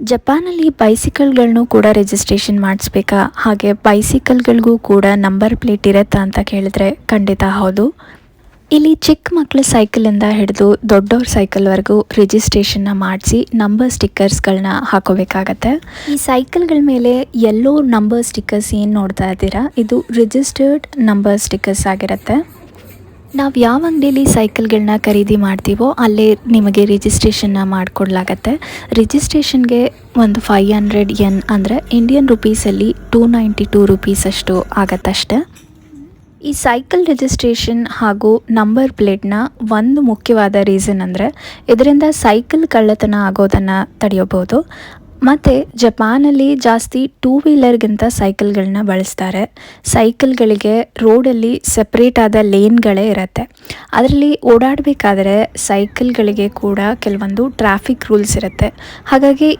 ಜಪಾನಲ್ಲಿ ಬೈಸಿಕಲ್‌ಗಳ್ನು ಕೂಡ ರಿಜಿಸ್ಟ್ರೇಷನ್ ಮಾಡಿಸ್ಬೇಕಾ? ಹಾಗೆ ಬೈಸಿಕಲ್‌ಗಳಿಗೂ ಕೂಡ ನಂಬರ್ ಪ್ಲೇಟ್ ಇರತ್ತಾ ಅಂತ ಕೇಳಿದ್ರೆ ಖಂಡಿತ ಹೌದು. ಇಲ್ಲಿ ಚಿಕ್ಕ ಮಕ್ಕಳ ಸೈಕಲಿಂದ ಹಿಡಿದು ದೊಡ್ಡವ್ರ ಸೈಕಲ್‌ವರೆಗೂ ರಿಜಿಸ್ಟ್ರೇಷನ್ನ ಮಾಡಿಸಿ ನಂಬರ್ ಸ್ಟಿಕ್ಕರ್ಸ್‌ಗಳನ್ನ ಹಾಕೋಬೇಕಾಗತ್ತೆ. ಈ ಸೈಕಲ್‌ಗಳ ಮೇಲೆ ಯೆಲ್ಲೋ ನಂಬರ್ ಸ್ಟಿಕ್ಕರ್ಸ್ ಏನು ನೋಡ್ತಾ ಇದ್ದೀರಾ, ಇದು ರಿಜಿಸ್ಟರ್ಡ್ ನಂಬರ್ ಸ್ಟಿಕ್ಕರ್ಸ್ ಆಗಿರುತ್ತೆ. ನಾವು ಯಾವ ಅಂಗಡಿಯಲ್ಲಿ ಸೈಕಲ್ಗಳನ್ನ ಖರೀದಿ ಮಾಡ್ತೀವೋ ಅಲ್ಲೇ ನಿಮಗೆ ರಿಜಿಸ್ಟ್ರೇಷನ್ನ ಮಾಡಿಕೊಡ್ಲಾಗತ್ತೆ. ರಿಜಿಸ್ಟ್ರೇಷನ್ಗೆ ಒಂದು 500 ಯೆನ್ ಅಂದರೆ ಇಂಡಿಯನ್ ರುಪೀಸಲ್ಲಿ 292 ರುಪೀಸ್ ಅಷ್ಟು ಆಗತ್ತಷ್ಟೆ. ಈ ಸೈಕಲ್ ರಿಜಿಸ್ಟ್ರೇಷನ್ ಹಾಗೂ ನಂಬರ್ ಪ್ಲೇಟ್ನ ಒಂದು ಮುಖ್ಯವಾದ ರೀಸನ್ ಅಂದರೆ ಇದರಿಂದ ಸೈಕಲ್ ಕಳ್ಳತನ ಆಗೋದನ್ನು ತಡೆಯಬಹುದು. ಮತ್ತು ಜಪಾನಲ್ಲಿ ಜಾಸ್ತಿ ಟೂ ವೀಲರ್ಗಿಂತ ಸೈಕಲ್ಗಳನ್ನ ಬಳಸ್ತಾರೆ. ಸೈಕಲ್ಗಳಿಗೆ ರೋಡಲ್ಲಿ ಸಪ್ರೇಟ್ ಆದ ಲೇನ್ಗಳೇ ಇರುತ್ತೆ. ಅದರಲ್ಲಿ ಓಡಾಡಬೇಕಾದ್ರೆ ಸೈಕಲ್ಗಳಿಗೆ ಕೂಡ ಕೆಲವೊಂದು ಟ್ರಾಫಿಕ್ ರೂಲ್ಸ್ ಇರುತ್ತೆ. ಹಾಗಾಗಿ